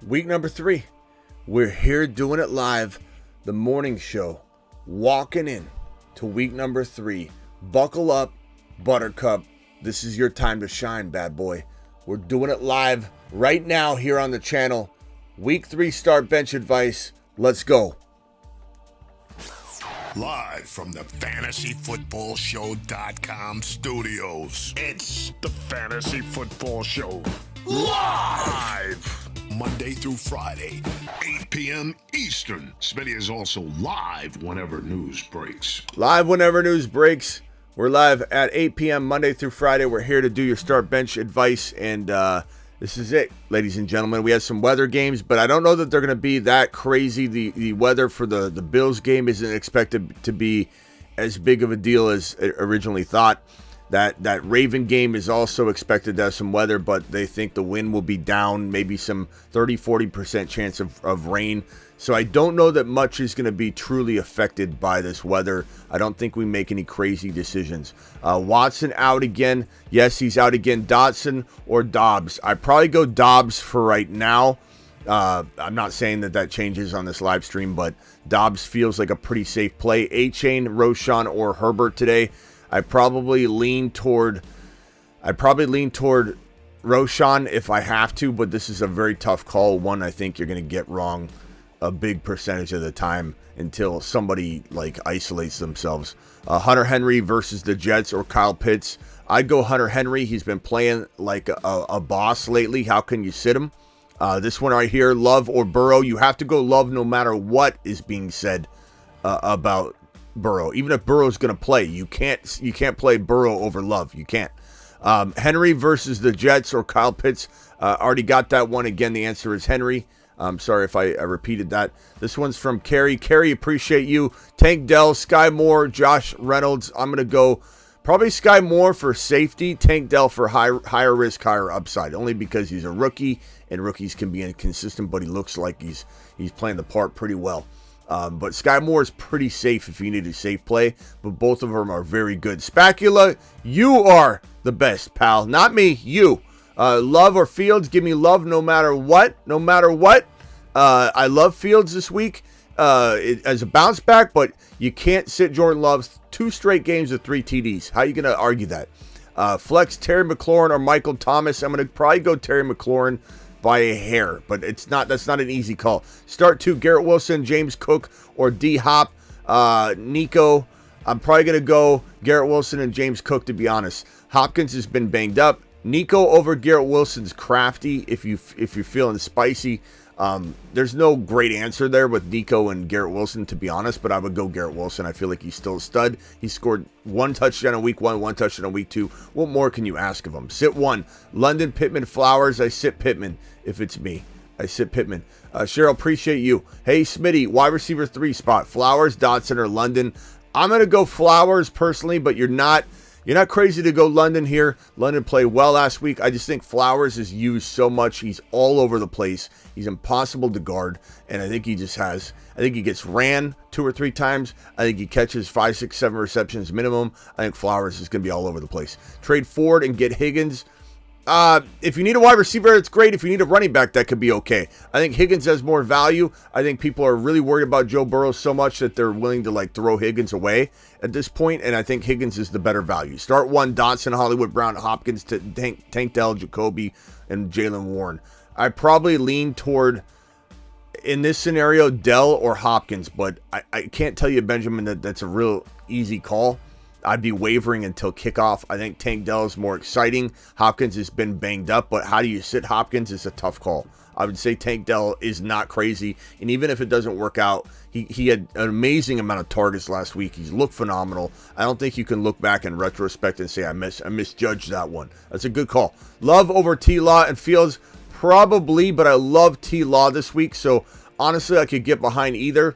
Week number 3. We're here doing it live. The morning show. Walking in to week number 3. Buckle up, Buttercup. This is your time to shine, bad boy. We're doing it live right now here on the channel. Week 3 start bench advice. Let's go. Live from the FantasyFootballShow.com studios. It's the Fantasy Football Show. Live! Monday through Friday, 8 p.m. Eastern. Smitty is also live whenever news breaks. Live whenever news breaks. We're live at 8 p.m. Monday through Friday. We're here to do your start bench advice, and this is it, ladies and gentlemen. We have some weather games, but I don't know that they're going to be that crazy. The weather for the Bills game isn't expected to be as big of a deal as originally thought. That Raven game is also expected to have some weather, but they think the wind will be down, maybe some 30-40% chance of rain. So I don't know that much is going to be truly affected by this weather. I don't think we make any crazy decisions. Watson out again. Yes, he's out again. Dotson or Dobbs. I probably go Dobbs for right now. I'm not saying that changes on this live stream, but Dobbs feels like a pretty safe play. A-Chain, Roschon, or Herbert today. I probably lean toward Roschon if I have to, but this is a very tough call. One I think you're going to get wrong a big percentage of the time until somebody like isolates themselves. Hunter Henry versus the Jets or Kyle Pitts. I'd go Hunter Henry. He's been playing like a boss lately. How can you sit him? This one right here, Love or Burrow. You have to go Love no matter what is being said about Burrow. Even if Burrow's going to play, you can't play Burrow over Love. You can't. Henry versus the Jets or Kyle Pitts. Already got that one. Again, the answer is Henry. I'm sorry if I repeated that. This one's from Kerry. Kerry, appreciate you. Tank Dell, Sky Moore, Josh Reynolds. I'm going to go probably Sky Moore for safety. Tank Dell for higher risk, higher upside. Only because he's a rookie, and rookies can be inconsistent, but he looks like he's playing the part pretty well. But Sky Moore is pretty safe if you need a safe play, but both of them are very good. Spacula, you are the best, pal. Not me, you. Love or Fields, give me Love no matter what. No matter what. I love Fields this week as a bounce back, but you can't sit Jordan Love 2 straight games of 3 TDs. How are you going to argue that? Flex Terry McLaurin or Michael Thomas. I'm going to probably go Terry McLaurin by a hair, but that's not an easy call. Start 2, Garrett Wilson, James Cook, or D-Hop. Nico, I'm probably going to go Garrett Wilson and James Cook, to be honest. Hopkins has been banged up. Nico over Garrett Wilson's crafty if you're feeling spicy. There's no great answer there with Nico and Garrett Wilson, to be honest, but I would go Garrett Wilson. I feel like he's still a stud. He scored 1 touchdown in week 1, 1 touchdown in week 2. What more can you ask of him? Sit 1. London, Pittman, Flowers. I sit Pittman if it's me. I sit Pittman. Cheryl, appreciate you. Hey, Smitty, wide receiver 3 spot. Flowers, Dotson, or London. I'm going to go Flowers personally, but you're not crazy to go London here. London played well last week. I just think Flowers is used so much. He's all over the place. He's impossible to guard. And I think he gets ran 2 or 3 times. I think he catches 5, 6, 7 receptions minimum. I think Flowers is going to be all over the place. Trade Ford and get Higgins. If you need a wide receiver, it's great. If you need a running back, that could be okay. I think Higgins has more value. I think people are really worried about Joe Burrow so much that they're willing to throw Higgins away at this point, and I think Higgins is the better value. Start 1, Dotson, Hollywood Brown, Hopkins, to Tank Dell, Jacoby, and Jalen Warren. I probably lean toward, in this scenario, Dell or Hopkins, but I can't tell you, Benjamin, that's a real easy call. I'd be wavering until kickoff. I think Tank Dell is more exciting. Hopkins has been banged up, but how do you sit Hopkins is a tough call. I would say Tank Dell is not crazy, and even if it doesn't work out, he had an amazing amount of targets last week. He's looked phenomenal. I don't think you can look back in retrospect and say I misjudged that one. That's a good call. Love over T-Law and Fields, probably, but I love T-Law this week, so honestly, I could get behind either.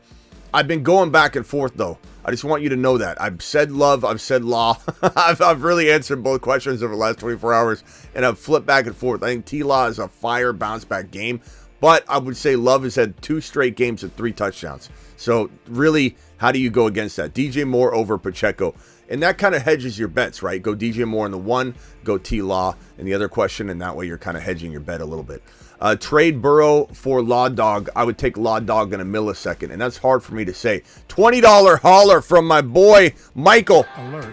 I've been going back and forth, though. I just want you to know that. I've said Love, I've said Law. I've really answered both questions over the last 24 hours, and I've flipped back and forth. I think T-Law is a fire bounce-back game, but I would say Love has had 2 straight games of 3 touchdowns. So, really, how do you go against that? DJ Moore over Pacheco. And that kind of hedges your bets, right? Go DJ Moore in the 1, go T-Law in the other question, and that way you're kind of hedging your bet a little bit. Trade Burrow for Law Dog. I would take Law Dog in a millisecond, and that's hard for me to say. $20 holler from my boy, Michael. Alert.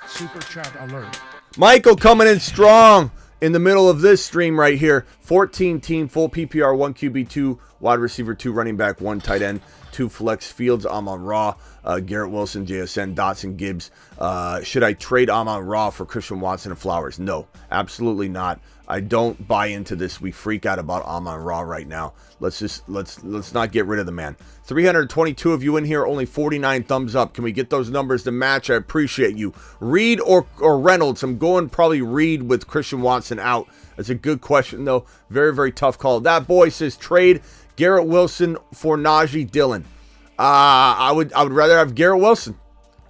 Super chat alert. Michael coming in strong in the middle of this stream right here. 14 team, full PPR, 1 QB, 2 wide receiver, 2 running back, 1 tight end, 2 flex. Fields, Amon-Ra, Garrett Wilson, JSN, Dotson, Gibbs. Should I trade Amon-Ra for Christian Watson and Flowers? No, absolutely not. I don't buy into this. We freak out about Amon-Ra right now. Let's not get rid of the man. 322 of you in here, only 49 thumbs up. Can we get those numbers to match? I appreciate you. Reed or Reynolds? I'm going probably Reed with Christian Watson out. That's a good question though. Very, very tough call. That boy says trade Garrett Wilson for Najee Dillon. I would rather have Garrett Wilson.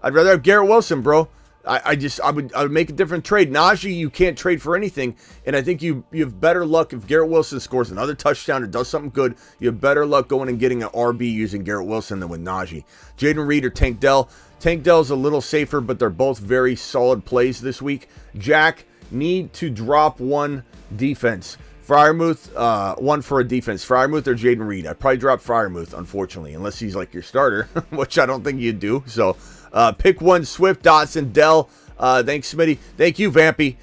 I'd rather have Garrett Wilson, bro. I would make a different trade. Najee, you can't trade for anything, and I think you have better luck if Garrett Wilson scores another touchdown or does something good. You have better luck going and getting an RB using Garrett Wilson than with Najee. Jaden Reed or Tank Dell. Tank Dell's a little safer, but they're both very solid plays this week. Jack, need to drop one defense. Freiermuth, one for a defense. Freiermuth or Jaden Reed. I'd probably drop Freiermuth, unfortunately, unless he's like your starter, which I don't think you'd do. So pick one, Swift, Dotson, Dell. Thanks, Smitty. Thank you, Vampy.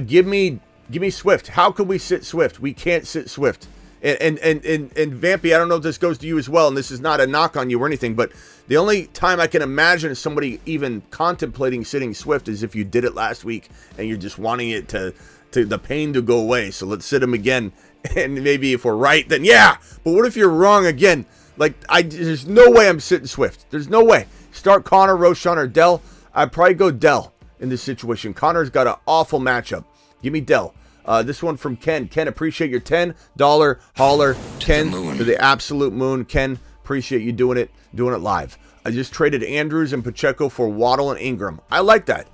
Give me Swift. How could we sit Swift? We can't sit Swift. And Vampy, I don't know if this goes to you as well, and this is not a knock on you or anything, but the only time I can imagine somebody even contemplating sitting Swift is if you did it last week and you're just wanting it to the pain to go away. So let's sit him again, and maybe if we're right, then yeah. But what if you're wrong again? Like, there's no way I'm sitting Swift. There's no way. Start Connor, Roschon, or Dell. I'd probably go Dell in this situation. Connor's got an awful matchup. Give me Dell. This one from Ken. Ken, appreciate your $10 holler. Ken, to the absolute moon. Ken, appreciate you doing it live. I just traded Andrews and Pacheco for Waddle and Ingram. I like that.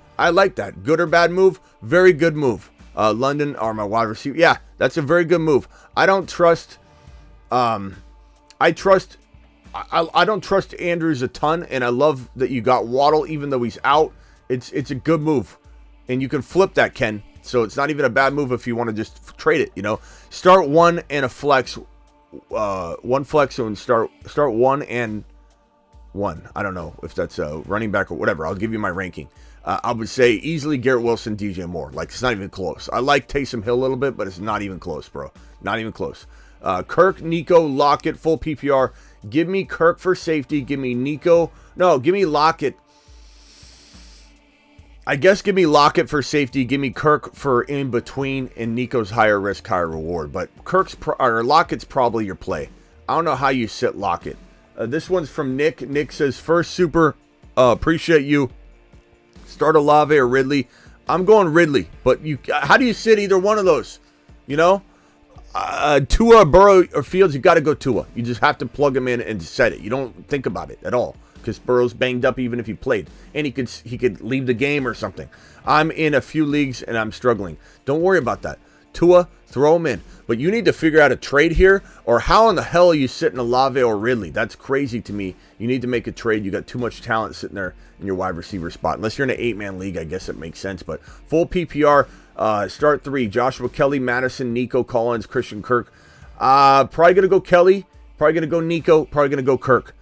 Good or bad move? Very good move. London are my wide receiver. Yeah, that's a very good move. I don't trust. I don't trust Andrews a ton, and I love that you got Waddle even though he's out. It's a good move, and you can flip that, Ken. So it's not even a bad move if you want to just trade it. You know, start one and a flex, one flex, and start one and one. I don't know if that's a running back or whatever. I'll give you my ranking. I would say easily Garrett Wilson, DJ Moore. Like, it's not even close. I like Taysom Hill a little bit, but it's not even close, bro. Not even close. Kirk, Nico, Lockett, full PPR. Give me Kirk for safety. Give me Nico. No, give me Lockett. I guess give me Lockett for safety. Give me Kirk for in between, and Nico's higher risk, higher reward. But Lockett's probably your play. I don't know how you sit Lockett. This one's from Nick. Nick says, first super, appreciate you. Start Olave or Ridley. I'm going Ridley, but how do you sit either one of those? You know, Tua, Burrow, or Fields, you got to go Tua. You just have to plug him in and set it. You don't think about it at all because Burrow's banged up even if he played, and he could leave the game or something. I'm in a few leagues and I'm struggling. Don't worry about that. Tua, throw him in. But you need to figure out a trade here, or how in the hell are you sitting Olave or Ridley? That's crazy to me. You need to make a trade. You got too much talent sitting there in your wide receiver spot. Unless you're in an 8-man league, I guess it makes sense. But full PPR, start 3. Joshua Kelly, Madison, Nico, Collins, Christian Kirk. Probably going to go Kelly. Probably going to go Nico. Probably going to go Kirk.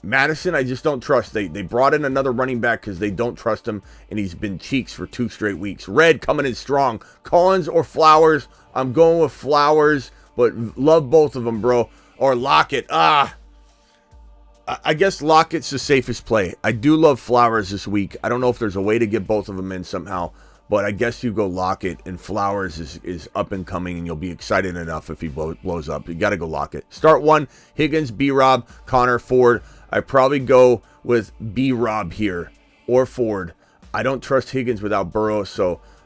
Madison, I just don't trust. They brought in another running back because they don't trust him, and he's been cheeks for 2 straight weeks. Red coming in strong. Collins or Flowers? I'm going with Flowers, but love both of them, bro. Or Lockett. I guess Lockett's the safest play. I do love Flowers this week. I don't know if there's a way to get both of them in somehow, but I guess you go Lockett, and Flowers is up and coming, and you'll be excited enough if he blows up. You got to go Lockett. Start 1, Higgins, B-Rob, Connor, Ford. I probably go with B-Rob here or Ford. I don't trust Higgins without Burrow,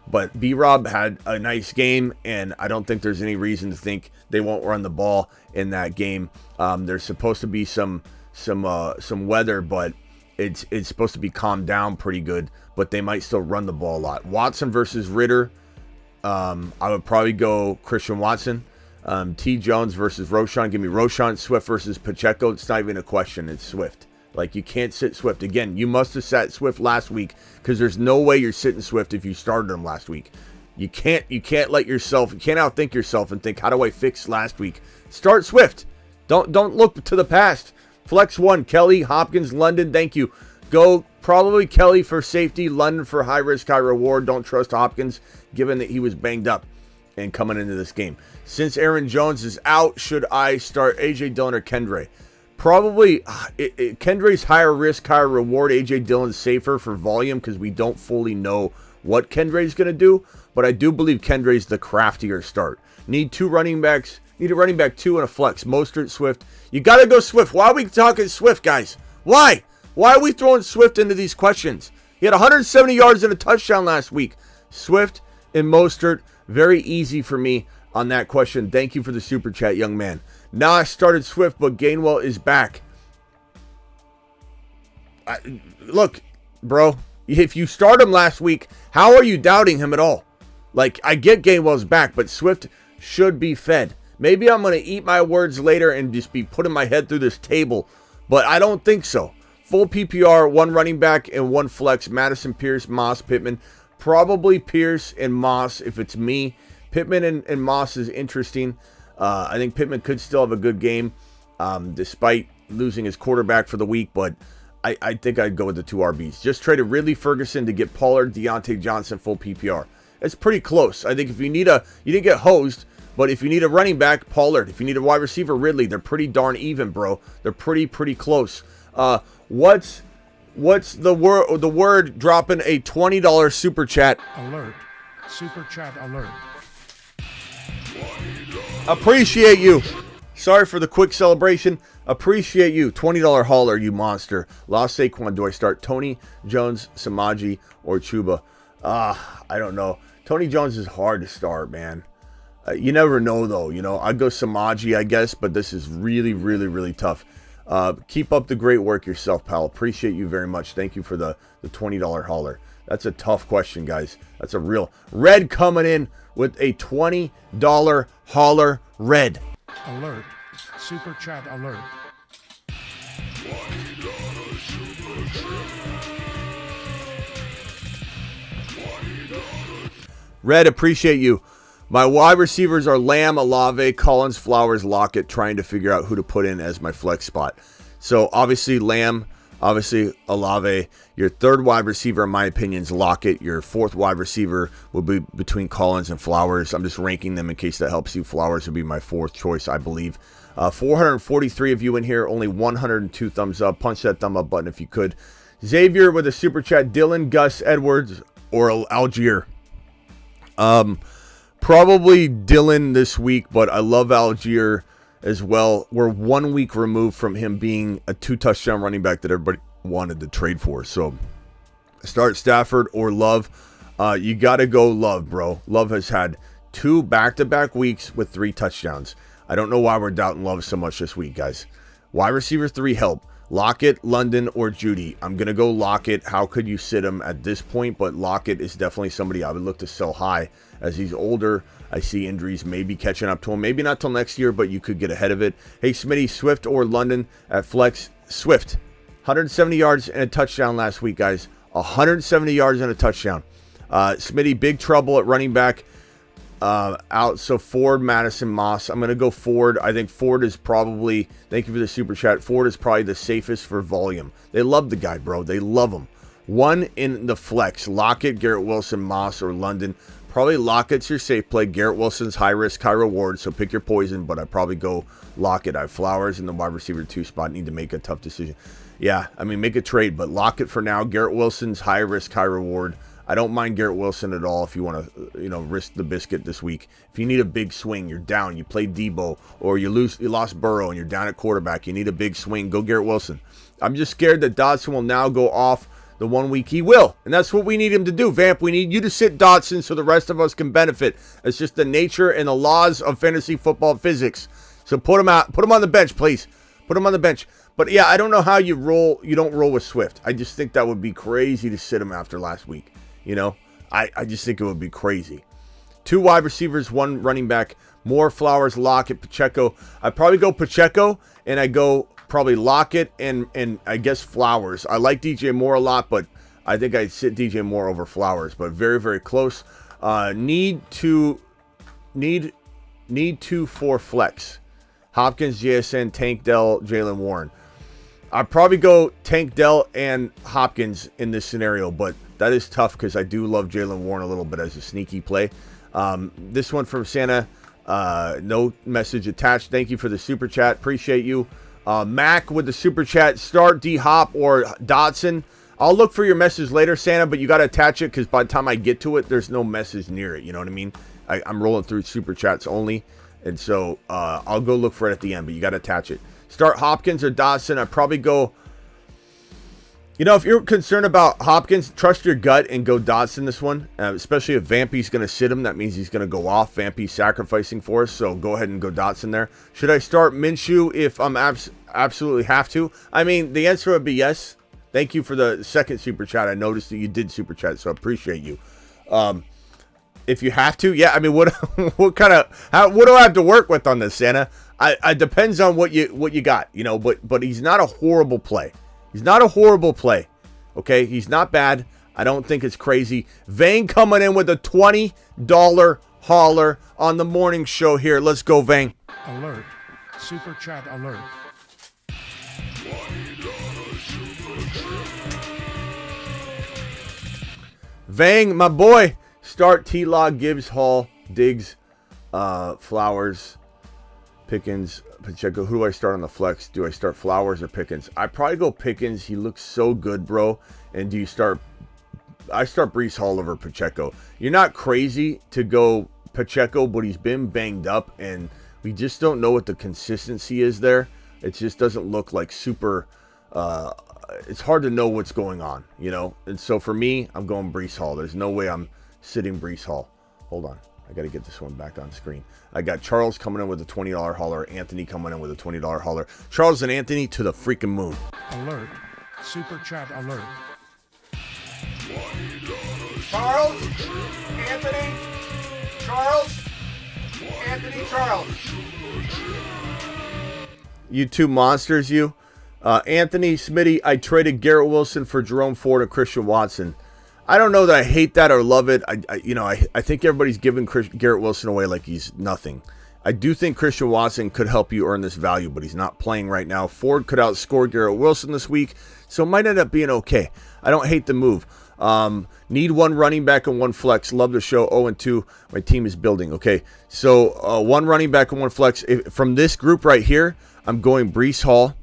but B-Rob had a nice game, and I don't think there's any reason to think they won't run the ball in that game. There's supposed to be some weather, but it's supposed to be calmed down pretty good, but they might still run the ball a lot. Watson versus Ritter. I would probably go Christian Watson. T. Jones versus Roschon. Give me Roschon. Swift versus Pacheco. It's not even a question. It's Swift. Like, you can't sit Swift. Again, you must have sat Swift last week because there's no way you're sitting Swift if you started him last week. You can't outthink yourself and think, how do I fix last week? Start Swift. Don't look to the past. Flex 1, Kelly, Hopkins, London, thank you. Go probably Kelly for safety, London for high risk, high reward. Don't trust Hopkins given that he was banged up and coming into this game. Since Aaron Jones is out, should I start A.J. Dillon or Kendre? Probably Kendre's higher risk, higher reward. A.J. Dillon's safer for volume because we don't fully know what Kendre's going to do. But I do believe Kendre's the craftier start. Need 2 running backs. Need a running back 2 and a flex. Mostert, Swift. You got to go Swift. Why are we talking Swift, guys? Why? Why are we throwing Swift into these questions? He had 170 yards and a touchdown last week. Swift and Mostert, very easy for me on that question. Thank you for the super chat, young man. Now I started Swift, but Gainwell is back. Look, bro, if you start him last week, how are you doubting him at all? Like, I get Gainwell's back, but Swift should be fed. Maybe I'm going to eat my words later and just be putting my head through this table, but I don't think so. Full PPR, 1 running back and 1 flex. Madison, Pierce, Moss, Pittman. Probably Pierce and Moss if it's me. Pittman and Moss is interesting. I think Pittman could still have a good game despite losing his quarterback for the week, but I think I'd go with the 2 RBs. Just traded Ridley Ferguson to get Pollard, Deontay Johnson, full PPR. It's pretty close. I think if you didn't get hosed, but if you need a running back, Pollard. If you need a wide receiver, Ridley. They're pretty darn even, bro. They're pretty close. What's the word dropping a $20 super chat? Alert. Super chat alert. Appreciate you. Sorry for the quick celebration. Appreciate you. $20 hauler, you monster. Lost Saquon. Do I start Tony, Jones, Samaji, or Chuba? I don't know. Tony Jones is hard to start, man. You never know, though. You know, I'd go Samaji, I guess, but this is really tough. Keep up the great work yourself, pal. Appreciate you very much. Thank you for the $20 hauler. That's a tough question, guys. That's a real Red coming in with a $20 hauler. Red. Alert. Super chat alert. Red, appreciate you. My wide receivers are Lamb, Olave, Collins, Flowers, Lockett, trying to figure out who to put in as my flex spot. So obviously Lamb, obviously Olave. Your third wide receiver, in my opinion, is Lockett. Your fourth wide receiver will be between Collins and Flowers. I'm just ranking them in case that helps you. Flowers would be my fourth choice, I believe. 443 of you in here, only 102 thumbs up. Punch that thumb up button if you could. Xavier with a super chat. Dylan, Gus, Edwards, or Algier. Probably Dylan this week, but I love Algier as well. We're 1 week removed from him being a 2-touchdown running back that everybody wanted to trade for. So start Stafford or Love. You got to go Love, bro. Love has had 2 back-to-back weeks with 3 touchdowns. I don't know why we're doubting Love so much this week, guys. Wide receiver 3 help. Lockett, London, or Judy. I'm going to go Lockett. How could you sit him at this point? But Lockett is definitely somebody I would look to sell high. As he's older, I see injuries maybe catching up to him. Maybe not till next year, but you could get ahead of it. Hey, Smitty, Swift or London at flex? Swift. 170 yards and a touchdown last week, guys. 170 yards and a touchdown. Smitty, big trouble at running back. Out. So Ford, Madison, Moss. I'm going to go Ford. I think Ford is probably, thank you for the super chat. Ford is probably the safest for volume. They love the guy, bro. They love him. 1 in the flex. Lockett, Garrett Wilson, Moss, or London. Probably Lockett's your safe play. Garrett Wilson's high risk, high reward. So pick your poison, but I'd probably go Lockett. I have Flowers in the wide receiver 2 spot. Need to make a tough decision. Yeah, I mean, make a trade, but Lockett for now. Garrett Wilson's high risk, high reward. I don't mind Garrett Wilson at all if you want to, risk the biscuit this week. If you need a big swing, you're down, you play Debo, or you lost Burrow and you're down at quarterback, you need a big swing, go Garrett Wilson. I'm just scared that Dotson will now go off the 1 week. He will, and that's what we need him to do. Vamp, we need you to sit Dotson so the rest of us can benefit. It's just the nature and the laws of fantasy football physics. So put him out, put him on the bench, please. Put him on the bench. But yeah, I don't know how you don't roll with Swift. I just think that would be crazy to sit him after last week. I just think it would be crazy. 2 wide receivers, 1 running back, more Flowers, Lockett, Pacheco. I probably go Pacheco, and I go probably Lockett and I guess Flowers. I like DJ Moore a lot, but I think I'd sit DJ Moore over Flowers, but very, very close. Need two for flex. Hopkins, JSN, Tank Dell, Jalen Warren. I'd probably go Tank Dell and Hopkins in this scenario, but that is tough because I do love Jalen Warren a little bit as a sneaky play. This one from Santa, no message attached. Thank you for the super chat. Appreciate you. Mac with the super chat. Start D-Hop or Dotson. I'll look for your message later, Santa, but you got to attach it because by the time I get to it, there's no message near it. You know what I mean? I'm rolling through super chats only, and so I'll go look for it at the end, but you got to attach it. Start Hopkins or Dotson. I'd probably go, if you're concerned about Hopkins, trust your gut and go Dotson this one, especially if Vampy's going to sit him. That means he's going to go off. Vampy's sacrificing for us, so go ahead and go Dotson there. Should I start Minshew if I'm absolutely have to? I mean, the answer would be yes. Thank you for the second super chat. I noticed that you did super chat, so I appreciate you. If you have to, yeah. I mean, what do I have to work with on this, Santa? I depends on what you got, But he's not a horrible play. He's not a horrible play. Okay, he's not bad. I don't think it's crazy. Vang coming in with a $20 hauler on the morning show here. Let's go, Vang. Alert. Super chat alert. Vang, my boy. Start T-Log, Gibbs, Hall, Diggs, Flowers, Pickens, Pacheco. Who do I start on the flex? Do I start Flowers or Pickens? I probably go Pickens. He looks so good, bro. And do you start? I start Breece Hall over Pacheco. You're not crazy to go Pacheco, but he's been banged up, and we just don't know what the consistency is there. It just doesn't look like super. It's hard to know what's going on, And so for me, I'm going Breece Hall. There's no way I'm sitting Breece Hall. Hold on. I got to get this one back on screen. I got Charles coming in with a $20 hauler. Anthony coming in with a $20 hauler. Charles and Anthony to the freaking moon. Alert. Super chat alert. Charles, Anthony, Charles, Anthony, Charles. You two monsters, you. Anthony, Smitty, I traded Garrett Wilson for Jerome Ford and Christian Watson. I don't know that I hate that or love it. I think everybody's giving Garrett Wilson away like he's nothing. I do think Christian Watson could help you earn this value, but he's not playing right now. Ford could outscore Garrett Wilson this week, so it might end up being okay. I don't hate the move. Need one running back and one flex. Love the show. 0-2. My team is building. Okay, so one running back and one flex. From this group right here, I'm going Breece Hall.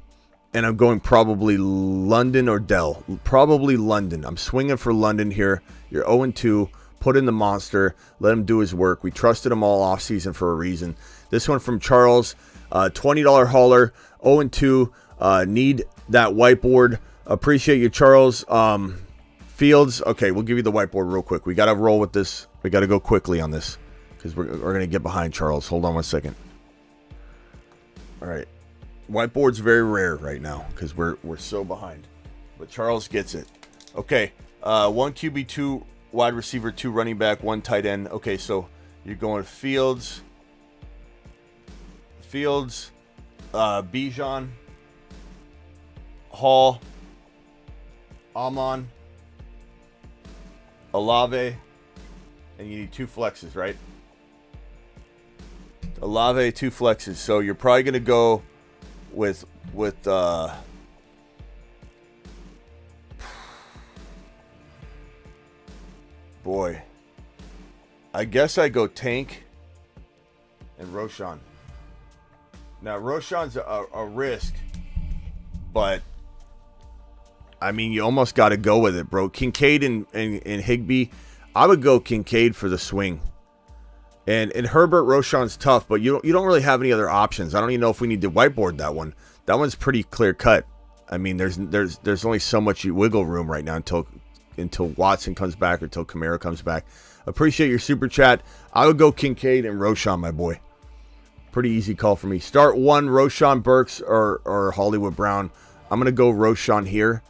And I'm going probably London or Dell. Probably London. I'm swinging for London here. You're 0-2. Put in the monster. Let him do his work. We trusted him all offseason for a reason. This one from Charles. $20 hauler. 0-2. Need that whiteboard. Appreciate you, Charles. Fields. Okay, we'll give you the whiteboard real quick. We got to roll with this. We got to go quickly on this because we're going to get behind Charles. Hold on one second. All right. Whiteboard's very rare right now because we're so behind. But Charles gets it. Okay. 1 QB, 2 wide receiver, 2 running back, 1 tight end. Okay, so you're going Fields, Bijan, Hall, Amon, Olave, and you need 2 flexes, right? Olave, 2 flexes. So you're probably going to go with boy, I guess I go Tank and Roshan. Now Roshan's a risk, but I mean you almost got to go with it, bro. Kincaid and Higbee, I would go Kincaid for the swing. And Herbert, Roshan's tough, but you don't really have any other options. I don't even know if we need to whiteboard that one. That one's pretty clear cut. I mean, there's only so much wiggle room right now until Watson comes back or until Kamara comes back. Appreciate your super chat. I would go Kincaid and Roshan, my boy. Pretty easy call for me. Start 1, Roshan Burks or Hollywood Brown. I'm gonna go Roshan here.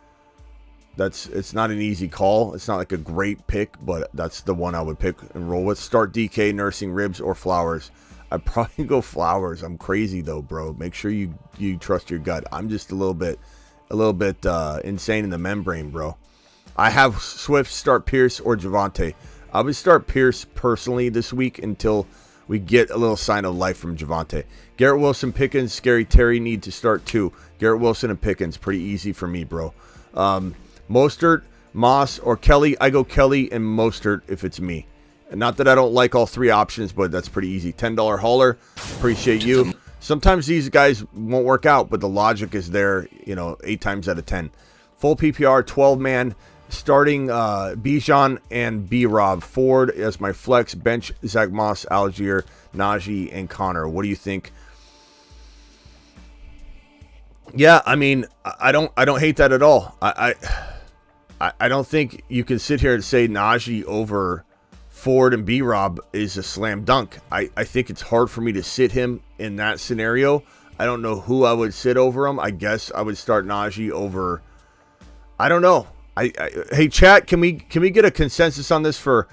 It's not an easy call. It's not like a great pick, but that's the one I would pick and roll with. Start DK, Nursing, Ribs, or Flowers. I'd probably go Flowers. I'm crazy though, bro. Make sure you trust your gut. I'm just a little bit insane in the membrane, bro. I have Swift start Pierce or Javonte. I would start Pierce personally this week until we get a little sign of life from Javonte. Garrett Wilson, Pickens, Scary Terry need to start too. Garrett Wilson and Pickens, pretty easy for me, bro. Mostert, Moss, or Kelly. I go Kelly and Mostert if it's me. And not that I don't like all three options, but that's pretty easy. $10 hauler, appreciate you. Sometimes these guys won't work out, but the logic is there, 8 times out of 10. Full PPR, 12-man, starting Bijan and B-Rob. Ford as my flex, bench Zach Moss, Algier, Najee, and Connor. What do you think? Yeah, I mean, I don't hate that at all. I don't think you can sit here and say Najee over Ford and B-Rob is a slam dunk. I think it's hard for me to sit him in that scenario. I don't know who I would sit over him. I guess I would start Najee over. I don't know. Hey chat, can we get a consensus on this for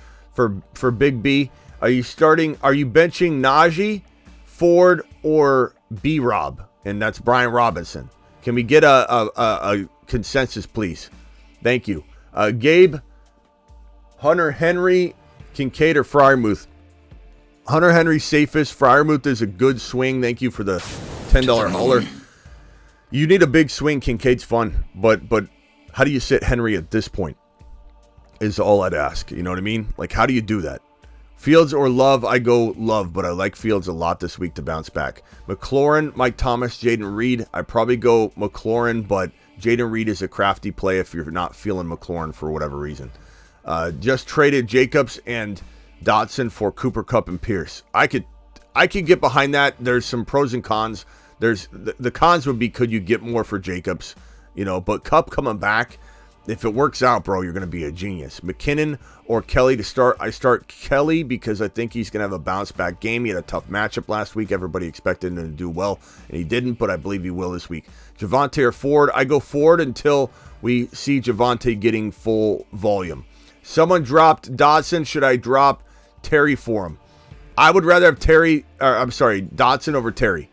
Big B? Are you benching Najee, Ford, or B-Rob? And that's Brian Robinson. Can we get a consensus, please? Thank you. Gabe, Hunter Henry, Kincaid, or Freiermuth? Hunter Henry safest. Freiermuth is a good swing. Thank you for the $10 hauler. You need a big swing. Kincaid's fun, but how do you sit Henry at this point? Is all I'd ask. You know what I mean? Like, how do you do that? Fields or Love? I go Love, but I like Fields a lot this week to bounce back. McLaurin, Mike Thomas, Jaden Reed. I probably go McLaurin, but Jaden Reed is a crafty play if you're not feeling McLaurin for whatever reason. Just traded Jacobs and Dotson for Cooper Kupp and Pierce. I could get behind that. There's some pros and cons. There's the cons would be, could you get more for Jacobs? But Kupp coming back, if it works out, bro, you're going to be a genius. McKinnon or Kelly to start. I start Kelly because I think he's going to have a bounce back game. He had a tough matchup last week. Everybody expected him to do well, and he didn't, but I believe he will this week. Javonte or Ford? I go Ford until we see Javonte getting full volume. Someone dropped Dotson. Should I drop Terry for him? I would rather have Dotson over Terry.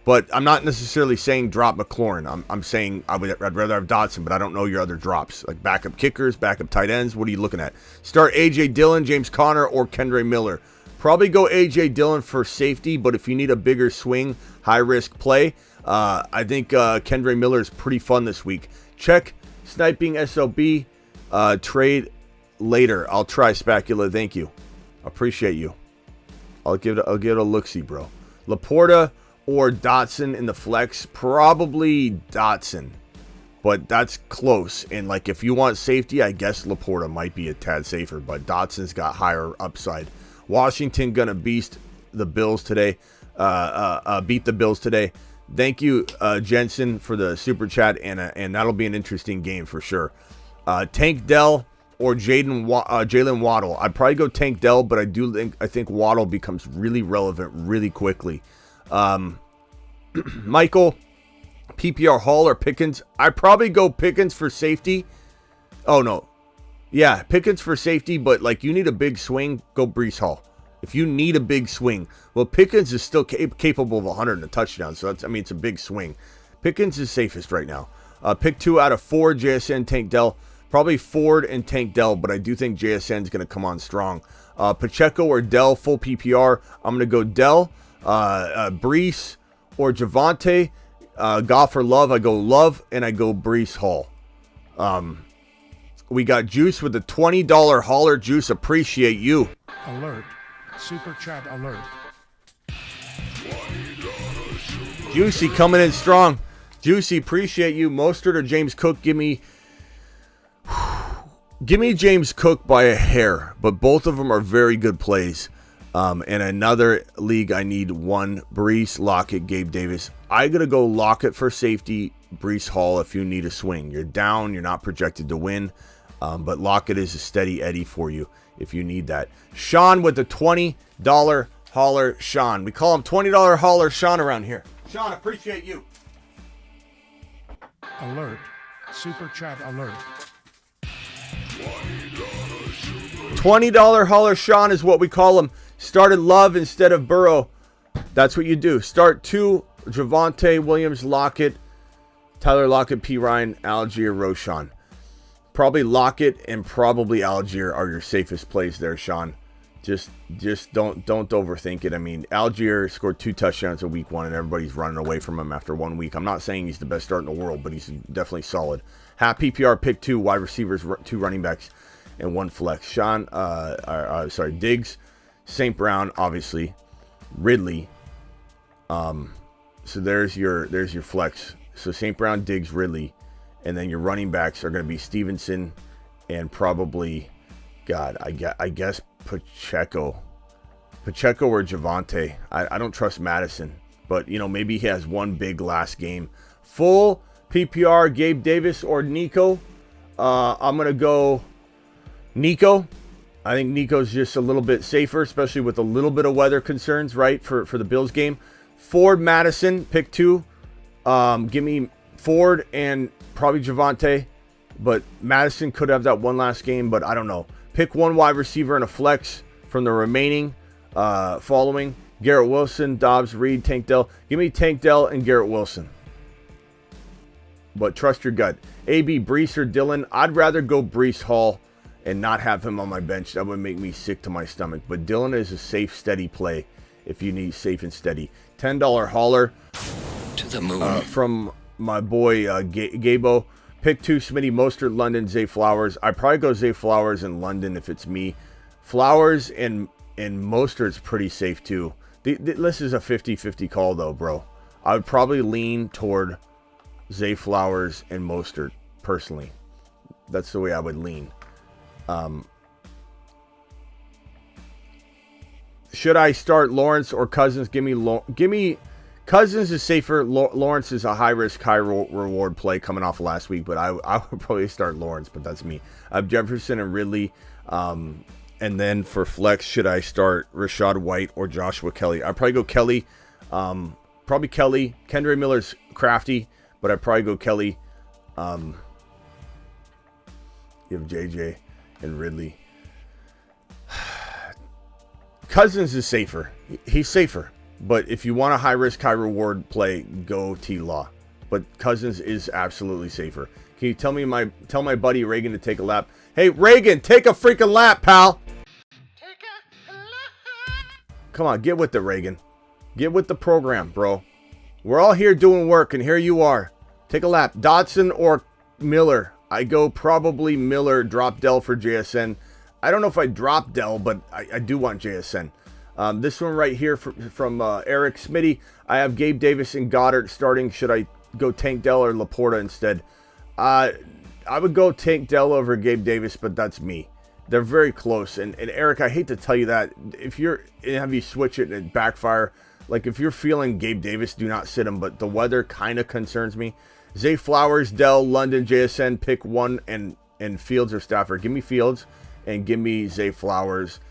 But I'm not necessarily saying drop McLaurin. I'm saying I'd rather have Dotson, but I don't know your other drops. Like backup kickers, backup tight ends. What are you looking at? Start A.J. Dillon, James Conner, or Kendre Miller. Probably go A.J. Dillon for safety, but if you need a bigger swing, high-risk play, I think Kendre Miller is pretty fun this week. Check sniping SOB. Trade later. I'll try Spacula. Thank you. Appreciate you. I'll give it a look-see, bro. Laporta or Dotson in the flex? Probably Dotson, but that's close. And like, if you want safety, I guess Laporta might be a tad safer, but Dotson's got higher upside. Washington gonna beat the Bills today. Beat the Bills today. Thank you, Jensen, for the super chat, and that'll be an interesting game for sure. Tank Dell or Jalen Waddle? I'd probably go Tank Dell, but I think Waddle becomes really relevant really quickly. Michael, PPR Hall or Pickens? I'd probably go Pickens for safety. Oh no, yeah, Pickens for safety, but like, you need a big swing, go Breece Hall. If you need a big swing, well, Pickens is still capable of 100 and a touchdown, so it's a big swing. Pickens is safest right now. Pick 2 out of 4, JSN, Tank Dell. Probably Ford and Tank Dell, but I do think JSN is going to come on strong. Pacheco or Dell, full PPR. I'm going to go Dell. Breece or Javonte. Goff or Love? I go Love, and I go Breece Hall. We got Juice with the $20 hauler. Juice, appreciate you. Alert. Super chat alert. Juicy coming in strong. Juicy, appreciate you. Mostert or James Cook? Give me James Cook by a hair, but both of them are very good plays. In another league, I need one. Breece, Lockett, Gabe Davis. I gotta go Lockett for safety. Breece Hall if you need a swing. You're down. You're not projected to win. But Lockett is a steady Eddie for you if you need that. Sean with the $20 hauler. Sean. We call him $20 hauler Sean around here. Sean, appreciate you. Alert. Super chat alert. $20 hauler Sean is what we call him. Started Love instead of Burrow. That's what you do. Start 2, Javonte Williams, Lockett, Tyler Lockett, P. Ryan, Algier, Roshan. Probably Lockett and probably Algier are your safest plays there, Sean. Just don't overthink it. I mean, Algier scored 2 touchdowns in week 1, and everybody's running away from him after 1 week. I'm not saying he's the best start in the world, but he's definitely solid. Half PPR, pick 2 wide receivers, 2 running backs, and 1 flex. Diggs, St. Brown, obviously, Ridley. So there's your flex. So St. Brown, Diggs, Ridley, and then your running backs are going to be Stevenson and probably, I guess Pacheco or Javonte. I don't trust Madison, but maybe he has one big last game. Full PPR, Gabe Davis or Nico. I'm gonna go Nico. I think Nico's just a little bit safer, especially with a little bit of weather concerns, right? For the Bills game. Ford, Madison, pick 2. Give me Ford and probably Javonte, but Madison could have that one last game, but I don't know. Pick 1 wide receiver and a flex from the remaining following. Garrett Wilson, Dobbs, Reed, Tank Dell. Give me Tank Dell and Garrett Wilson. But trust your gut. AB, Brees, or Dillon. I'd rather go Brees Hall and not have him on my bench. That would make me sick to my stomach. But Dillon is a safe, steady play if you need safe and steady. $10 hauler to the moon from my boy Gabo. Pick 2, Smitty, Mostert, London, Zay Flowers. I'd probably go Zay Flowers in London if it's me. Flowers and Mostert's pretty safe too. This is a 50-50 call though, bro. I would probably lean toward Zay Flowers and Mostert personally. That's the way I would lean. Should I start Lawrence or Cousins? Give me Cousins is safer. Lawrence is a high-risk, high-reward play coming off last week, but I would probably start Lawrence, but that's me. I have Jefferson and Ridley. And then for flex, should I start Rashad White or Joshua Kelly? I'd probably go Kelly. Probably Kelly. Kendre Miller's crafty, but I'd probably go Kelly. You have JJ and Ridley. Cousins is safer. He's safer. But if you want a high-risk, high-reward play, go T-Law. But Cousins is absolutely safer. Can you tell my buddy Reagan to take a lap? Hey, Reagan, take a freaking lap, pal. Take a lap. Come on, get with it, Reagan. Get with the program, bro. We're all here doing work, and here you are. Take a lap. Dotson or Miller? I go probably Miller, drop Dell for JSN. I don't know if I drop Dell, but I do want JSN. This one right here from Eric Smitty. I have Gabe Davis and Goddard starting. Should I go Tank Dell or Laporta instead? I would go Tank Dell over Gabe Davis, but that's me. They're very close. And Eric, I hate to tell you that. If you're have you switch it and it backfire, like if you're feeling Gabe Davis, do not sit him. But the weather kind of concerns me. Zay Flowers, Dell, London, JSN, pick 1 and Fields or Stafford. Give me Fields and give me Zay Flowers.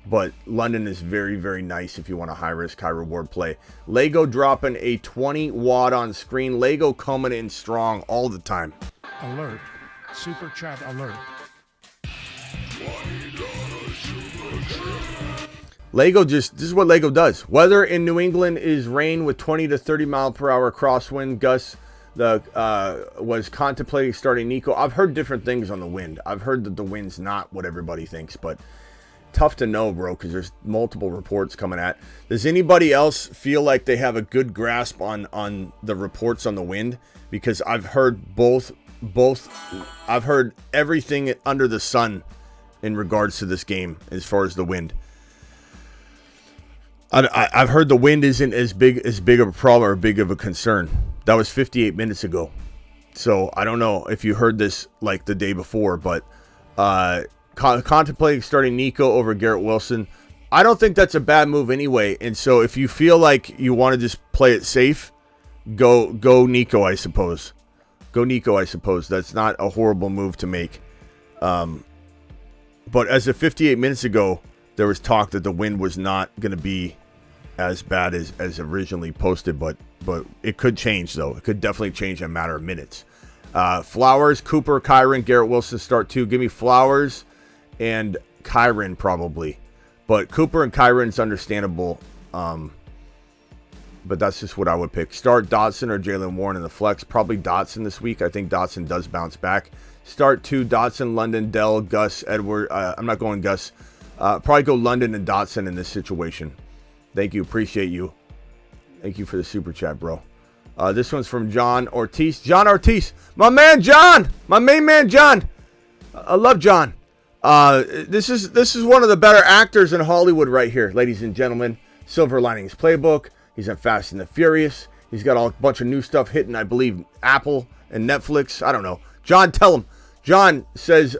But London is very, very nice if you want a high-risk, high-reward play. Lego dropping a 20-watt on screen. Lego coming in strong all the time. Alert. Super chat alert. Lego this is what Lego does. Weather in New England is rain with 20 to 30 mile per hour crosswind. Gus was contemplating starting Nico. I've heard different things on the wind. I've heard that the wind's not what everybody thinks, but tough to know, bro, because there's multiple reports coming at. Does anybody else feel like they have a good grasp on the reports on the wind? Because I've heard both. I've heard everything under the sun in regards to this game as far as the wind. I've heard the wind isn't as big of a problem or big of a concern. That was 58 minutes ago. So I don't know if you heard this like the day before, but contemplating starting Nico over Garrett Wilson. I don't think that's a bad move anyway. And so if you feel like you want to just play it safe, go Nico, I suppose. Go Nico, I suppose. That's not a horrible move to make. But as of 58 minutes ago, there was talk that the wind was not going to be as bad as originally posted, but it could change, though. It could definitely change in a matter of minutes. Flowers, Cooper, Kyron, Garrett Wilson start 2. Give me Flowers and Kyron probably. But Cooper and Kyron's understandable. but that's just what I would pick. Start Dotson or Jaylen Warren in the flex. Probably Dotson this week. I think Dotson does bounce back. Start 2, Dotson, London, Dell, Gus, Edward. I'm not going Gus. Probably go London and Dotson in this situation. Thank you. Appreciate you. Thank you for the super chat, bro. This one's from John Ortiz. John Ortiz. My man, John. My main man, John. I love John. This is one of the better actors in Hollywood right here, ladies and gentlemen. Silver Linings Playbook. He's in Fast and the Furious. He's got a bunch of new stuff hitting, I believe, Apple and Netflix. I don't know. John, tell him. John says,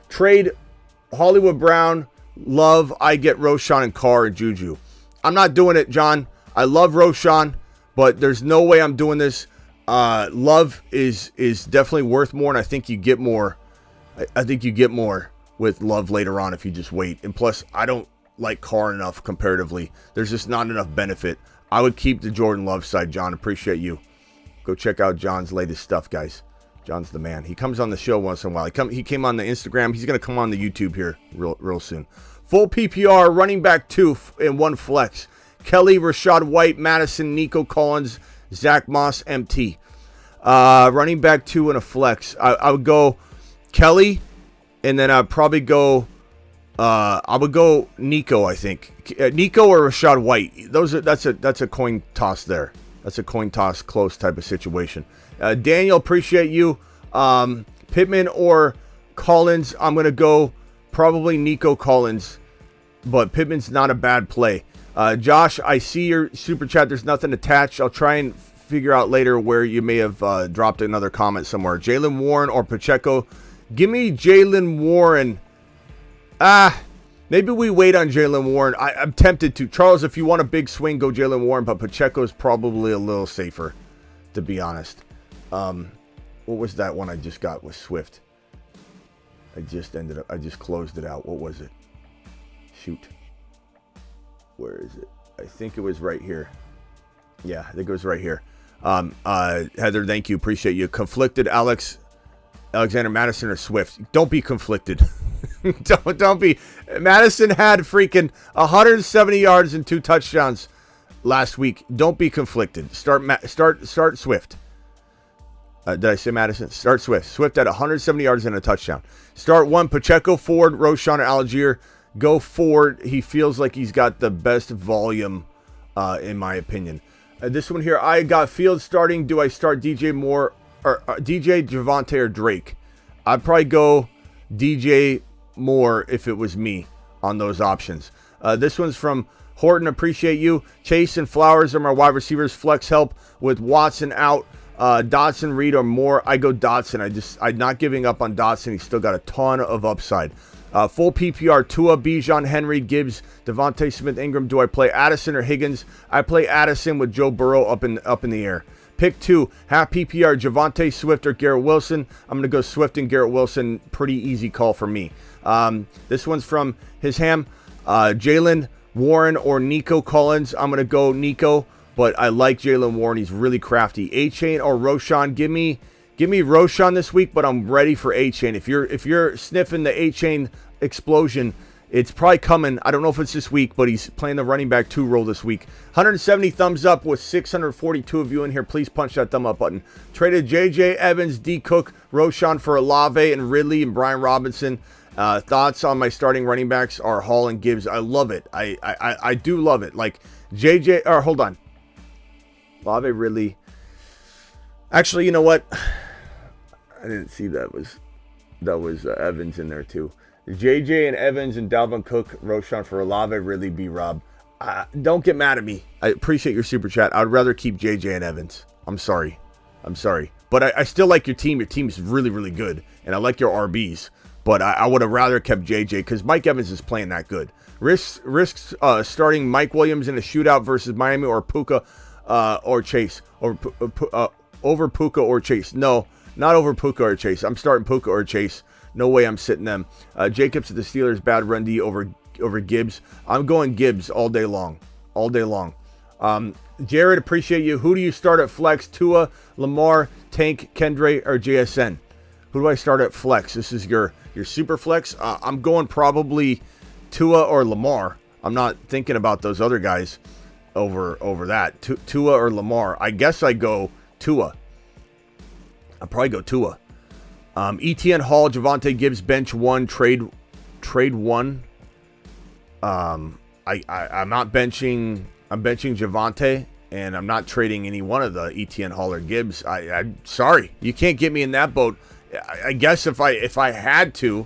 trade Hollywood Brown, Love, I get Roshan and Carr and Juju. I'm not doing it, John. I love Roshan, but there's no way I'm doing this. Love is definitely worth more, and I think you get more. I think you get more with Love later on if you just wait. And plus, I don't like Carr enough comparatively. There's just not enough benefit. I would keep the Jordan Love side, John. Appreciate you. Go check out John's latest stuff, guys. John's the man. He comes on the show once in a while. He came on the Instagram. He's going to come on the YouTube here real soon. Full PPR, running back 2 in 1 flex. Kelly, Rashad White, Madison, Nico Collins, Zach Moss, MT. Running back 2 in a flex. I would go Kelly, and then I'd probably go I would go Nico, I think. Nico or Rashad White. That's a coin toss there. That's a coin toss close type of situation. Daniel, appreciate you. Pittman or Collins. I'm going to go probably Nico Collins, but Pittman's not a bad play. Josh, I see your super chat. There's nothing attached. I'll try and figure out later where you may have dropped another comment somewhere. Jaylen Warren or Pacheco. Give me Jaylen Warren. Maybe we wait on Jaylen Warren. I'm tempted to. Charles, if you want a big swing, go Jaylen Warren, but Pacheco is probably a little safer, to be honest. What was that one I just got with Swift? I just closed it out. What was it? Shoot. Where is it? I think it was right here. Yeah, I think it was right here. Heather, thank you. Appreciate you. Conflicted Alexander Madison or Swift. Don't be conflicted. don't be. Madison had freaking 170 yards and 2 touchdowns last week. Don't be conflicted. Start Swift. Did I say Madison? Start Swift. Swift had 170 yards and a touchdown. Start 1, Pacheco, Ford, Roshan, or Algier. Go Ford. He feels like he's got the best volume, in my opinion. This one here, I got Fields starting. Do I start DJ Moore or DJ, Javonte, or Drake? I'd probably go DJ Moore if it was me on those options. This one's from Horton. Appreciate you. Chase and Flowers are my wide receivers. Flex help with Watson out. Dotson, Reed, or Moore. I go Dotson. I'm not giving up on Dotson. He's still got a ton of upside. Full PPR, Tua, Bijan, Henry, Gibbs, Devontae Smith, Ingram. Do I play Addison or Higgins? I play Addison with Joe Burrow up in the air. Pick 2, half PPR, Javonte, Swift, or Garrett Wilson. I'm going to go Swift and Garrett Wilson. Pretty easy call for me. This one's from his ham. Jaylen Warren or Nico Collins. I'm going to go Nico, but I like Jaylen Warren. He's really crafty. A-Chain or Roshan. Give me Roshan this week, but I'm ready for A-Chain. If you're sniffing the A-Chain explosion, it's probably coming. I don't know if it's this week, but he's playing the running back 2 role this week. 170 thumbs up with 642 of you in here. Please punch that thumb up button. Traded J.J. Evans, D. Cook, Roshan for Olave and Ridley and Brian Robinson. Thoughts on my starting running backs are Hall and Gibbs. I love it. I do love it. Like J.J. or hold on. Olave, Ridley. Actually, you know what? I didn't see that was Evans in there too. JJ and Evans and Dalvin Cook, Roshan for Olave, Ridley, B-Rob. Don't get mad at me. I appreciate your super chat. I'd rather keep JJ and Evans. I'm sorry. But I still like your team. Your team is really, really good. And I like your RBs. But I would have rather kept JJ because Mike Evans is playing that good. Risks starting Mike Williams in a shootout versus Miami or Puka or Chase. Or over Puka or Chase. No, not over Puka or Chase. I'm starting Puka or Chase. No way I'm sitting them. Jacobs to the Steelers, bad run D over Gibbs. I'm going Gibbs all day long. Jared, appreciate you. Who do you start at flex? Tua, Lamar, Tank, Kendre, or JSN? Who do I start at flex? This is your super flex. I'm going probably Tua or Lamar. I'm not thinking about those other guys. over that. Tua or Lamar. I guess I go Tua. I'll probably go Tua. ETN Hall, Javonte Gibbs, bench 1, trade 1. I'm not benching. I'm benching Javonte, and I'm not trading any one of the ETN Hall or Gibbs. I'm sorry, you can't get me in that boat. I guess if I had to,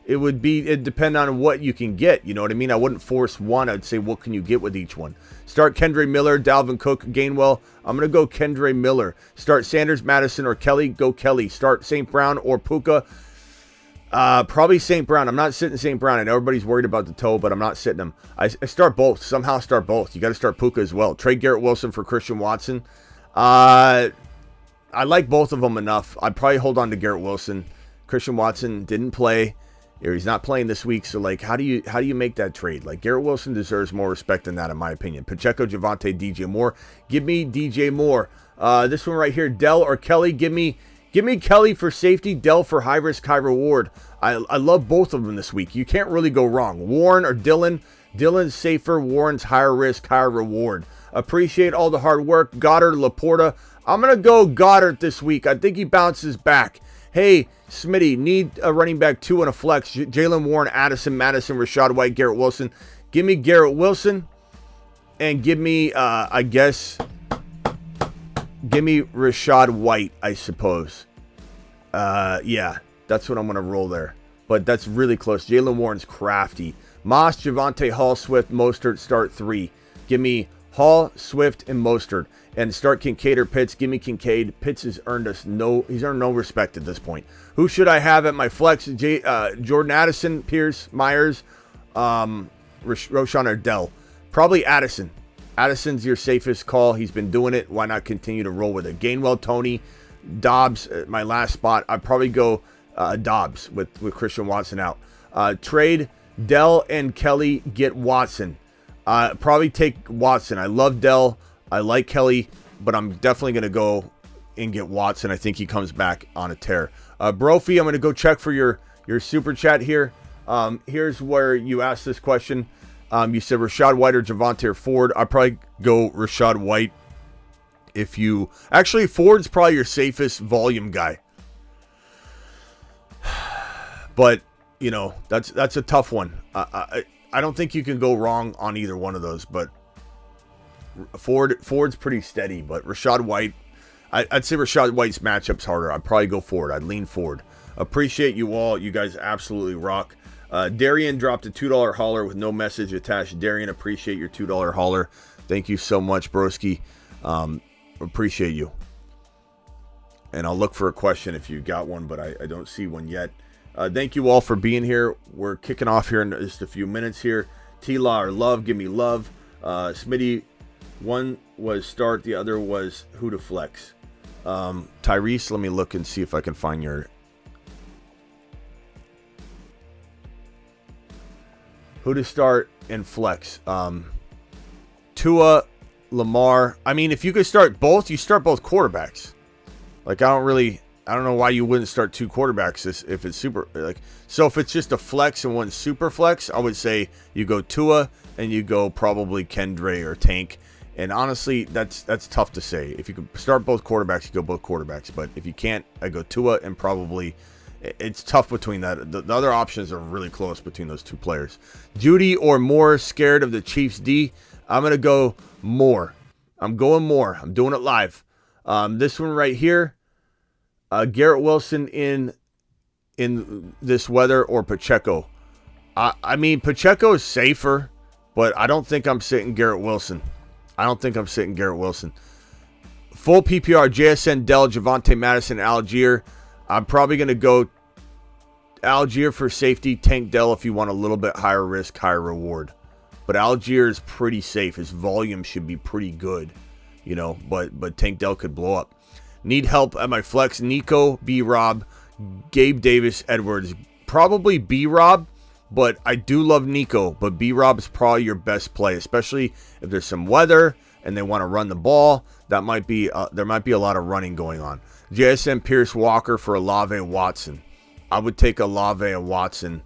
it'd depend on what you can get. You know what I mean? I wouldn't force one. I'd say, what can you get with each one? Start Kendre Miller, Dalvin Cook, Gainwell. I'm going to go Kendre Miller. Start Sanders, Madison, or Kelly. Go Kelly. Start St. Brown or Puka. Probably St. Brown. I'm not sitting St. Brown. I know everybody's worried about the toe, but I'm not sitting him. I start both. Somehow start both. You got to start Puka as well. Trade Garrett Wilson for Christian Watson. I like both of them enough. I'd probably hold on to Garrett Wilson. Christian Watson didn't play, or he's not playing this week. So like, how do you make that trade? Like, Garrett Wilson deserves more respect than that, in my opinion. Pacheco, Javonte, DJ Moore. Give me DJ Moore. This one right here, Dell or Kelly. Give me Kelly for safety, Dell for high risk, high reward. I love both of them this week. You can't really go wrong. Warren or Dylan. Dylan's safer. Warren's higher risk, higher reward. Appreciate all the hard work. Goddard, Laporta. I'm going to go Goddard this week. I think he bounces back. Hey, Smitty, need a running back 2 and a flex. Jalen Warren, Addison, Madison, Rachaad White, Garrett Wilson. Give me Garrett Wilson. And give me, give me Rachaad White, I suppose. Yeah, that's what I'm going to roll there. But that's really close. Jalen Warren's crafty. Moss, Javonte, Hall, Swift, Mostert, start 3. Give me Hall, Swift, and Mostert. And start Kincaid or Pitts. Give me Kincaid. Pitts has earned he's earned no respect at this point. Who should I have at my flex? Jordan Addison, Pierce, Myers, Roschon or Dell. Probably Addison. Addison's your safest call. He's been doing it. Why not continue to roll with it? Gainwell, Tony, Dobbs, my last spot. I'd probably go Dobbs with Christian Watson out. Trade Dell and Kelly, get Watson. Probably take Watson. I love Dell. I like Kelly, but I'm definitely going to go and get Watson. I think he comes back on a tear. Brophy, I'm going to go check for your super chat here. Here's where you asked this question. You said Rachaad White or Javonte or Ford. I'd probably go Rachaad White. Actually, Ford's probably your safest volume guy. But, that's a tough one. I don't think you can go wrong on either one of those, but Ford's pretty steady, but Rachaad White, I'd say Rachaad White's matchup's harder. I'd probably go Ford. I'd lean Ford. Appreciate you all. You guys absolutely rock. Darian dropped a $2 hauler with no message attached. Darian, appreciate your $2 hauler. Thank you so much, broski. Appreciate you. And I'll look for a question if you got one, but I don't see one yet. Thank you all for being here. We're kicking off here in just a few minutes here. T-Law or Love, give me love. Smitty, one was start, the other was who to flex. Tyrese, let me look and see if I can find your... Who to start and flex. Tua, Lamar. I mean, if you could start both, you start both quarterbacks. Like, I don't know why you wouldn't start 2 quarterbacks if it's super, so if it's just a flex and one super flex, I would say you go Tua and you go probably Kendre or Tank. And honestly, that's tough to say. If you could start both quarterbacks, you go both quarterbacks. But if you can't, I go Tua and probably... It's tough between that. The other options are really close between those 2 players. Judy or Moore, scared of the Chiefs D. I'm going to go Moore. I'm going Moore. I'm doing it live. This one right here, Garrett Wilson in this weather or Pacheco. I mean, Pacheco is safer, but I don't think I'm sitting Garrett Wilson. Full PPR, JSN, Dell, Javonte Madison, Algier. I'm probably going to go Algier for safety, Tank Dell if you want a little bit higher risk, higher reward. But Algier is pretty safe. His volume should be pretty good, but Tank Dell could blow up. Need help at my flex. Nico, B-Rob, Gabe Davis, Edwards. Probably B-Rob, but I do love Nico. But B-Rob is probably your best play, especially if there's some weather and they want to run the ball. There might be a lot of running going on. JSN, Pierce, Walker for Olave and Watson. I would take Olave and Watson.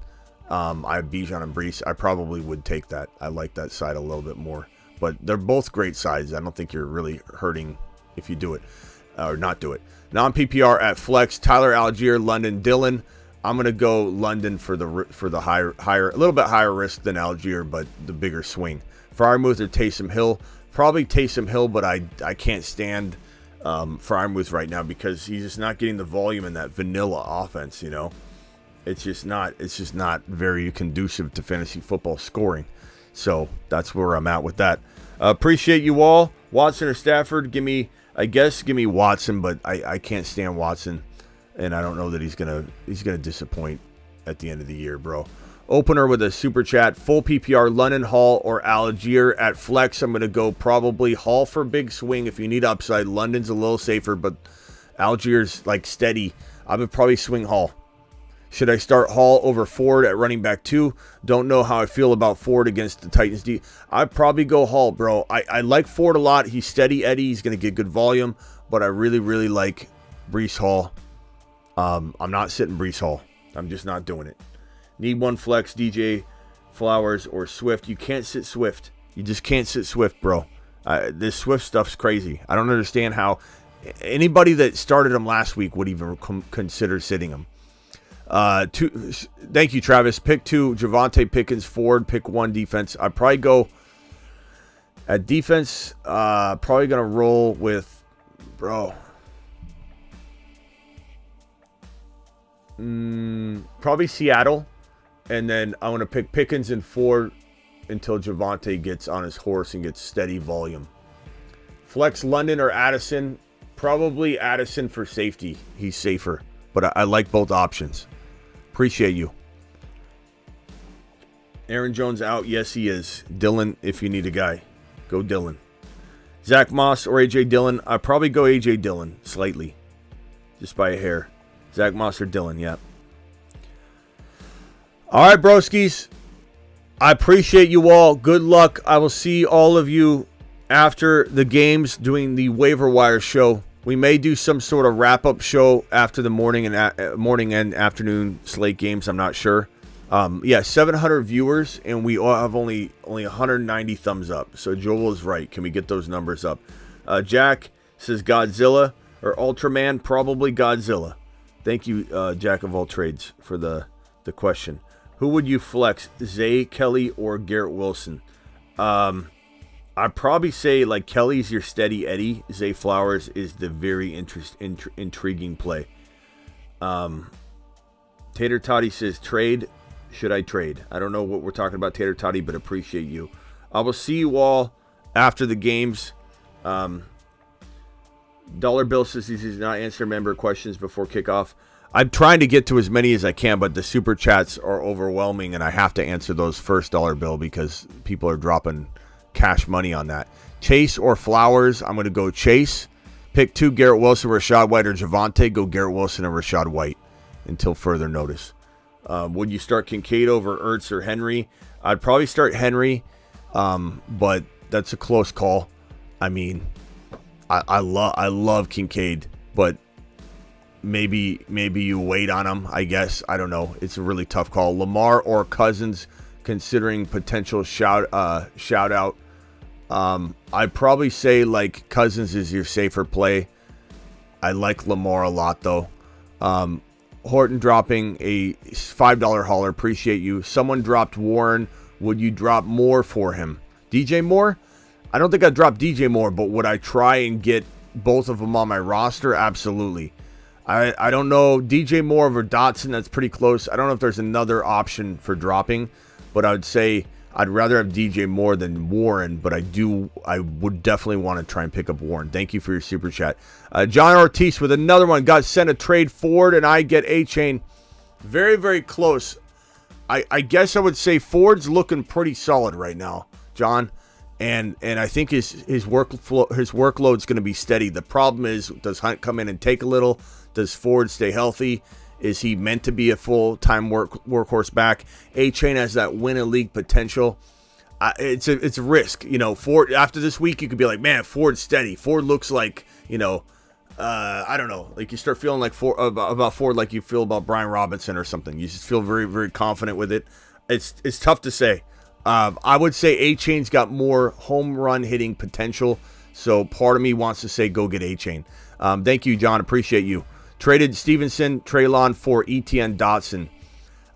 I have Bijan and Brees. I probably would take that. I like that side a little bit more. But they're both great sides. I don't think you're really hurting if you do it or not do it. Non-PPR at flex, Tyler Algier, London, Dillon. I'm going to go London for the higher, a little bit higher risk than Algier, but the bigger swing. Freiermuth or Taysom Hill. Probably Taysom Hill, but I can't stand Freiermuth right now because he's just not getting the volume in that vanilla offense, you know. It's just not very conducive to fantasy football scoring. So that's where I'm at with that. Appreciate you all. Watson or Stafford, give me Watson, but I can't stand Watson, and I don't know that he's gonna disappoint at the end of the year, bro. Opener with a super chat, full PPR, London, Hall, or Algier at flex. I'm gonna go probably Hall for big swing if you need upside. London's a little safer, but Algier's like steady. I would probably swing Hall. Should I start Hall over Ford at running back 2? Don't know how I feel about Ford against the Titans D. I'd probably go Hall, bro. I like Ford a lot. He's steady Eddie. He's going to get good volume, but I really, really like Breece Hall. I'm not sitting Breece Hall. I'm just not doing it. Need one flex, DJ Flowers or Swift. You can't sit Swift. You just can't sit Swift, bro. This Swift stuff's crazy. I don't understand how anybody that started him last week would even consider sitting him. Thank you, Travis. Pick 2, Javonte Pickens. Ford, pick 1, defense. I'd probably go at defense. Probably gonna roll with, bro. Probably Seattle, and then I'm gonna pick Pickens and Ford until Javonte gets on his horse and gets steady volume. Flex London or Addison. Probably Addison for safety. He's safer, but I like both options. Appreciate you. Aaron Jones out. Yes, he is. Dillon, if you need a guy, go Dillon. Zach Moss or A.J. Dillon. I'd probably go A.J. Dillon slightly. Just by a hair. Zach Moss or Dillon, yeah. All right, broskies. I appreciate you all. Good luck. I will see all of you after the games doing the waiver wire show. We may do some sort of wrap-up show after the morning and afternoon slate games. I'm not sure. 700 viewers, and we all have only 190 thumbs up. So Joel is right. Can we get those numbers up? Jack says Godzilla or Ultraman. Probably Godzilla. Thank you, Jack of all trades, for the question. Who would you flex, Zay, Kelly, or Garrett Wilson? I'd probably say like Kelly's your steady Eddie. Zay Flowers is the very intriguing play. Tater Toddy says trade. Should I trade? I don't know what we're talking about, Tater Toddy, but appreciate you. I will see you all after the games. Dollar Bill says he does not answer member questions before kickoff. I'm trying to get to as many as I can, but the super chats are overwhelming, and I have to answer those first, Dollar Bill, because people are dropping cash money on that. Chase or Flowers? I'm going to go Chase. Pick 2, Garrett Wilson, Rachaad White, or Javonte. Go Garrett Wilson and Rachaad White until further notice. Would you start Kincaid over Ertz or Henry? I'd probably start Henry, but that's a close call. I mean, I love Kincaid, but maybe you wait on him, I guess. I don't know. It's a really tough call. Lamar or Cousins, considering potential shout out. I'd probably say like Cousins is your safer play. I like Lamar a lot though. Horton dropping a $5 hauler. Appreciate you. Someone dropped Warren. Would you drop Moore for him? DJ Moore? I don't think I'd drop DJ Moore, but would I try and get both of them on my roster? Absolutely. I don't know. DJ Moore over Dotson, that's pretty close. I don't know if there's another option for dropping, but I would say I'd rather have DJ Moore than Warren, but I would definitely want to try and pick up Warren. Thank you for your super chat. John Ortiz with another one. Got sent a trade Ford, and I get A-Chain. Very, very close. I guess I would say Ford's looking pretty solid right now, John. And I think his workload's going to be steady. The problem is, does Hunt come in and take a little? Does Ford stay healthy? Is he meant to be a full-time workhorse back? A-Chain has that win a league potential. It's a risk. You know, Ford, after this week, you could be like, man, Ford's steady. Ford looks like, you know, I don't know. Like you start feeling like about Ford like you feel about Brian Robinson or something. You just feel very, very confident with it. It's tough to say. I would say A-Chain's got more home run hitting potential, so part of me wants to say go get A-Chain. Thank you, John. Appreciate you. Traded Stevenson, Treylon for Etienne Dotson.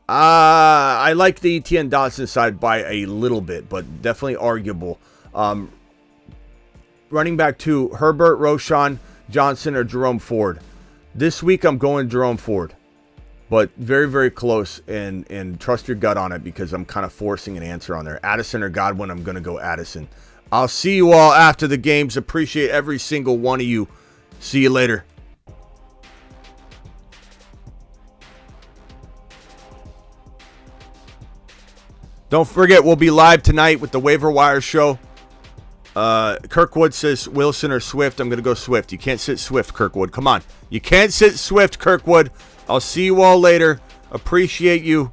I like the Etienne Dotson side by a little bit, but definitely arguable. Running back 2, Herbert, Roshan, Johnson, or Jerome Ford. This week I'm going Jerome Ford, but very, very close, and trust your gut on it because I'm kind of forcing an answer on there. Addison or Godwin, I'm going to go Addison. I'll see you all after the games. Appreciate every single one of you. See you later. Don't forget, we'll be live tonight with the Waiver Wire show. Kirkwood says Wilson or Swift. I'm going to go Swift. You can't sit Swift, Kirkwood. Come on. You can't sit Swift, Kirkwood. I'll see you all later. Appreciate you.